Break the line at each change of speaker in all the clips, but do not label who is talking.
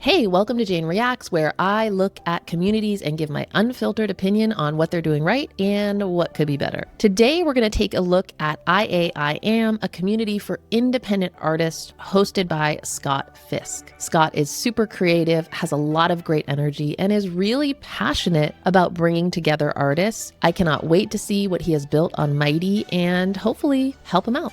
Hey, welcome to Jane Reacts, where I look at communities and give my unfiltered opinion on what they're doing right and what could be better. Today, we're going to take a look at iAiAM, a community for independent artists hosted by Scott Fisk. Scott is super creative, has a lot of great energy, and is really passionate about bringing together artists. I cannot wait to see what he has built on Mighty and hopefully help him out.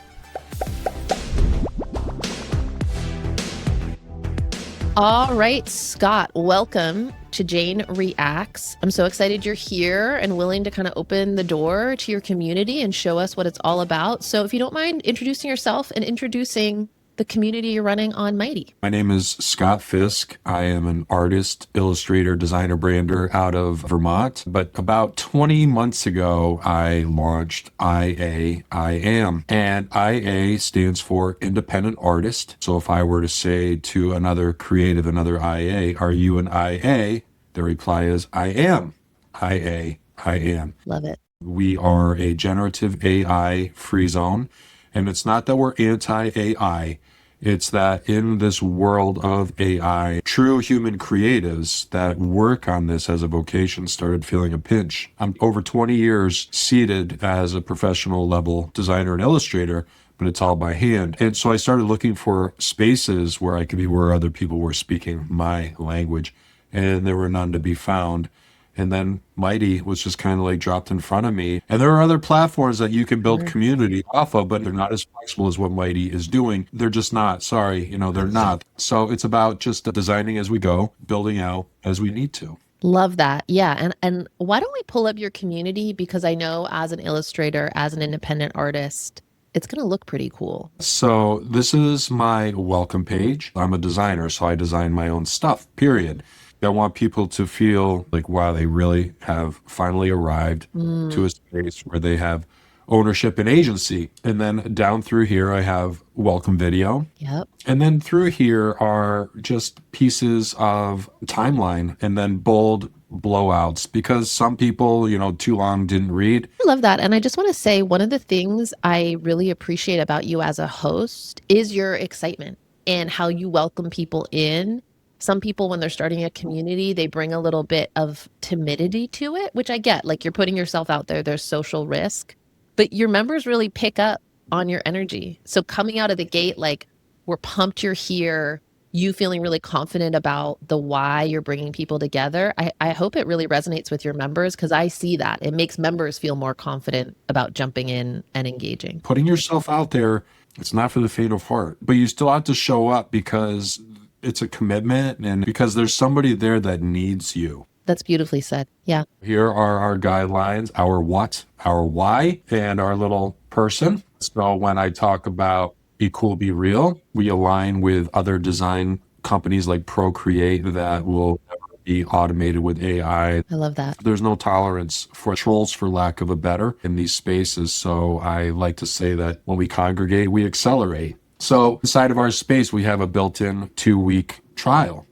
All right, Scott, welcome to Jane Reacts. I'm so excited you're here and willing to kind of open the door to your community and show us what it's all about. So if you don't mind introducing yourself and introducing the community you're running on Mighty.
My name is Scott Fisk. I am an artist, illustrator, designer, brander out of Vermont. But about 20 months ago, I launched iAiAM. And IA stands for Independent Artist. So if I were to say to another creative, another IA, are you an IA? The reply is, I am. iAiAM.
Love it.
We are a generative AI free zone. And it's not that we're anti-AI. It's that in this world of AI, true human creatives that work on this as a vocation started feeling a pinch. I'm over 20 years seated as a professional level designer and illustrator, but it's all by hand. And so I started looking for spaces where I could be where other people were speaking my language, and there were none to be found. And then Mighty was just kind of like dropped in front of me. And there are other platforms that you can build community off of, but they're not as flexible as what Mighty is doing. They're just not. Sorry, they're not. So it's about just designing as we go, building out as we need to.
Love that. Yeah. And why don't we pull up your community? Because I know as an illustrator, as an independent artist, it's going to look pretty cool.
So this is my welcome page. I'm a designer, so I design my own stuff, period. I want people to feel like, wow, they really have finally arrived to a space where they have ownership and agency. And then down through here, I have welcome video.
Yep.
And then through here are just pieces of timeline and then bold blowouts because some people, too long didn't read.
I love that. And I just want to say one of the things I really appreciate about you as a host is your excitement and how you welcome people in. Some people, when they're starting a community, they bring a little bit of timidity to it, which I get. Like you're putting yourself out there, there's social risk, but your members really pick up on your energy. So coming out of the gate, like we're pumped you're here, you feeling really confident about the why you're bringing people together. I hope it really resonates with your members because I see that. It makes members feel more confident about jumping in and engaging.
Putting yourself out there, it's not for the faint of heart, but you still have to show up because it's a commitment and because there's somebody there that needs you.
That's beautifully said. Yeah.
Here are our guidelines, our what, our why, and our little person. So when I talk about be cool, be real, we align with other design companies like Procreate that will never be automated with AI.
I love that.
There's no tolerance for trolls, for lack of a better, in these spaces. So I like to say that when we congregate, we accelerate. So inside of our space, we have a built-in 2-week trial.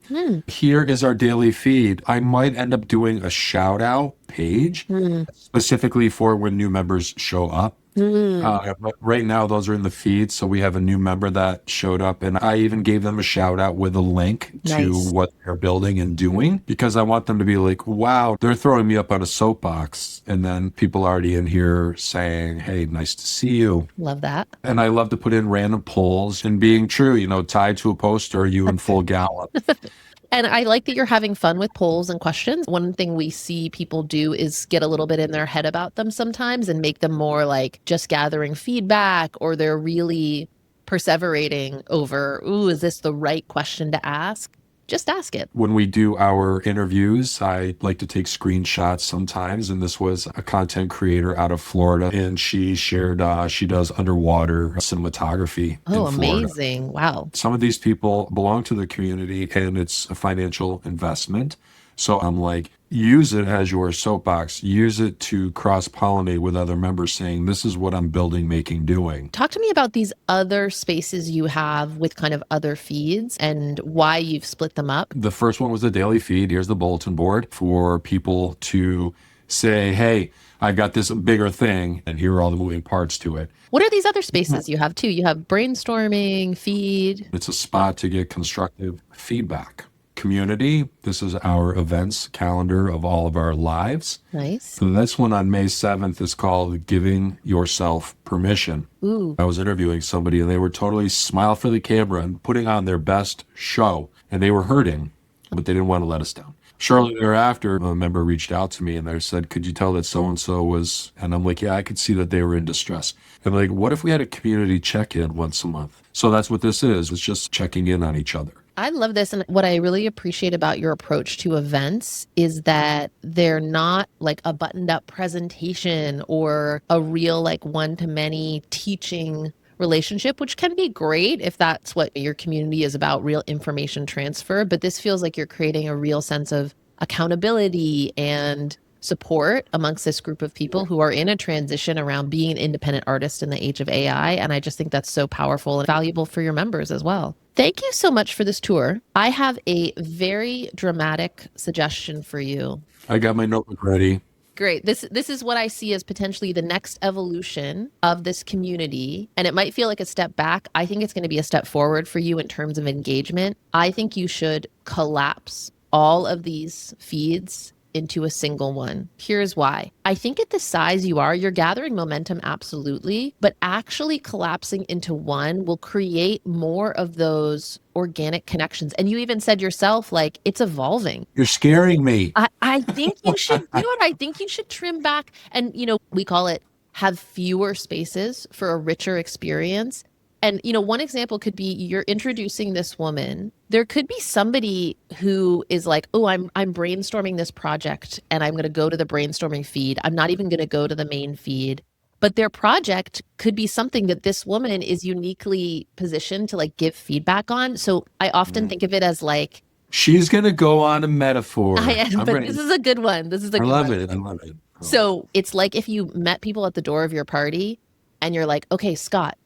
Here is our daily feed. I might end up doing a shout out page specifically for when new members show up. But right now, those are in the feed. So we have a new member that showed up and I even gave them a shout out with a link to what they're building and doing because I want them to be like, wow, they're throwing me up on a soapbox. And then people already in here saying, hey, nice to see you.
Love that.
And I love to put in random polls and being true, tied to a poster, you in full gallop.
And I like that you're having fun with polls and questions. One thing we see people do is get a little bit in their head about them sometimes and make them more like just gathering feedback, or they're really perseverating over, ooh, is this the right question to ask? Just ask it.
When we do our interviews, I like to take screenshots sometimes. And this was a content creator out of Florida. And she shared, she does underwater cinematography.
Oh,
in Florida.
Amazing. Wow.
Some of these people belong to the community and it's a financial investment. So I'm like, use it as your soapbox, use it to cross-pollinate with other members saying, this is what I'm building, making, doing.
Talk to me about these other spaces you have with kind of other feeds and why you've split them up.
The first one was the daily feed. Here's the bulletin board for people to say, hey, I got this bigger thing and here are all the moving parts to it.
What are these other spaces you have too? You have brainstorming, feed.
It's a spot to get constructive feedback. community. This is our events calendar of all of our lives.
Nice.
So this one on May 7th is called Giving Yourself Permission.
Ooh.
I was interviewing somebody and they were totally smile for the camera and putting on their best show. And they were hurting, but they didn't want to let us down. Shortly thereafter, a member reached out to me and they said, could you tell that so-and-so was, and I'm like, yeah, I could see that they were in distress. And like, what if we had a community check-in once a month? So that's what this is. It's just checking in on each other.
I love this. And what I really appreciate about your approach to events is that they're not like a buttoned up presentation or a real like one-to-many teaching relationship, which can be great if that's what your community is about, real information transfer. But this feels like you're creating a real sense of accountability and support amongst this group of people who are in a transition around being an independent artist in the age of AI. And I just think that's so powerful and valuable for your members as well. Thank you so much for this tour. I have a very dramatic suggestion for you.
I got my notebook ready.
Great. This is what I see as potentially the next evolution of this community. And it might feel like a step back. I think it's going to be a step forward for you in terms of engagement. I think you should collapse all of these feeds into a single one. Here's why. I think at the size you are, you're gathering momentum, absolutely, but actually collapsing into one will create more of those organic connections. And you even said yourself, like, it's evolving.
You're scaring me.
I think you should do it. I think you should trim back. And, we call it have fewer spaces for a richer experience. And, one example could be you're introducing this woman. There could be somebody who is like, oh, I'm brainstorming this project and I'm going to go to the brainstorming feed. I'm not even going to go to the main feed. But their project could be something that this woman is uniquely positioned to like give feedback on. So I often think of it as like,
she's going to go on a metaphor.
I am, but this is a good one.
I love it. I love it.
So it's like if you met people at the door of your party and you're like, okay, Scott,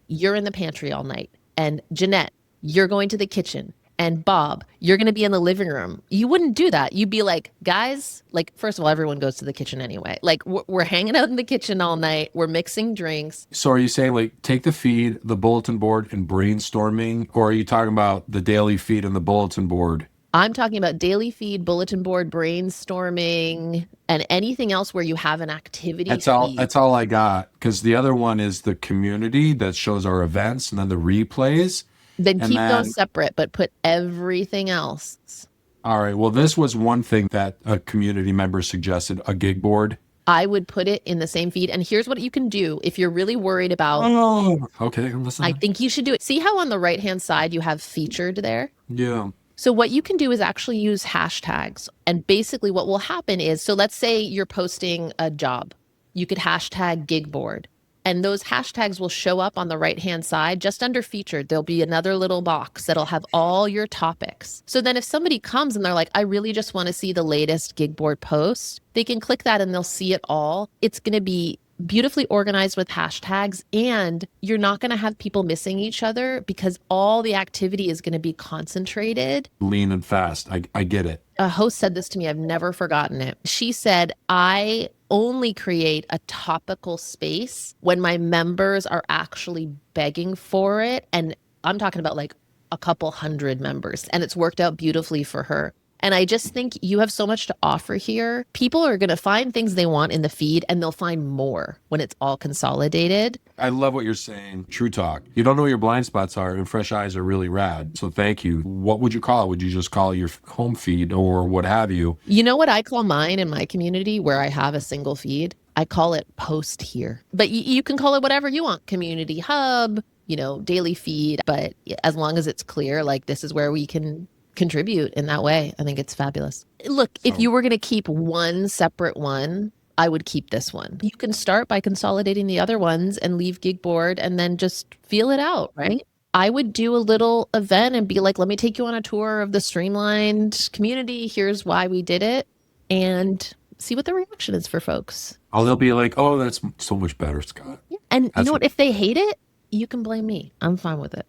you're in the pantry all night. And Jeanette, you're going to the kitchen. And Bob, you're going to be in the living room. You wouldn't do that. You'd be like, guys, like, first of all, everyone goes to the kitchen anyway. Like, we're hanging out in the kitchen all night. We're mixing drinks.
So are you saying like take the feed, the bulletin board, and brainstorming? Or are you talking about the daily feed and the bulletin board?
I'm talking about daily feed, bulletin board, brainstorming, and anything else where you have an activity.
That's all I got. Because the other one is the community that shows our events and then the replays.
Then keep those separate, but put everything else.
All right. Well, this was one thing that a community member suggested, a gig board.
I would put it in the same feed. And here's what you can do if you're really worried about.
Oh, okay. I'm listening.
I think you should do it. See how on the right-hand side you have featured there?
Yeah.
So what you can do is actually use hashtags. And basically what will happen is, so let's say you're posting a job. You could hashtag gig board. And those hashtags will show up on the right-hand side, just under featured. There'll be another little box that'll have all your topics. So then if somebody comes and they're like, I really just want to see the latest gig board post, they can click that and they'll see it all. It's going to be beautifully organized with hashtags, and you're not going to have people missing each other because all the activity is going to be concentrated.
Lean and fast. I get it.
A host said this to me. I've never forgotten it. She said, I only create a topical space when my members are actually begging for it. And I'm talking about like a couple hundred members, and it's worked out beautifully for her. And I just think you have so much to offer here. People are going to find things they want in the feed, and they'll find more when it's all consolidated.
I love what you're saying. True talk. You don't know what your blind spots are, and fresh eyes are really rad. So thank you. What would you call it? Would you just call it your home feed or what have you?
You know what I call mine in my community where I have a single feed? I call it post here. But you can call it whatever you want. Community hub, daily feed. But as long as it's clear, like this is where we can contribute in that way. I think it's fabulous. Look, if you were going to keep one separate one, I would keep this one. You can start by consolidating the other ones and leave gig board and then just feel it out, right? I would do a little event and be like, let me take you on a tour of the streamlined community. Here's why we did it, and see what the reaction is for folks.
Oh, they'll be like, oh, that's so much better, Scott.
Yeah. And you know what? If they hate it, you can blame me. I'm fine with it.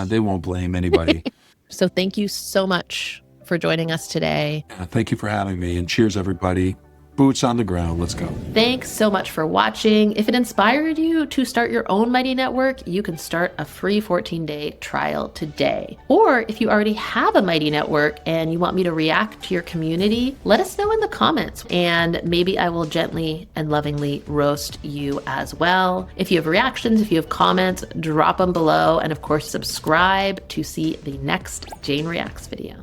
They won't blame anybody.
So thank you so much for joining us today.
Thank you for having me, and cheers, everybody. boots on the ground. Let's go.
Thanks so much for watching. If it inspired you to start your own Mighty Network, you can start a free 14-day trial today. Or if you already have a Mighty Network and you want me to react to your community, let us know in the comments, and maybe I will gently and lovingly roast you as well. If you have reactions, if you have comments, drop them below, and of course subscribe to see the next Jane Reacts video.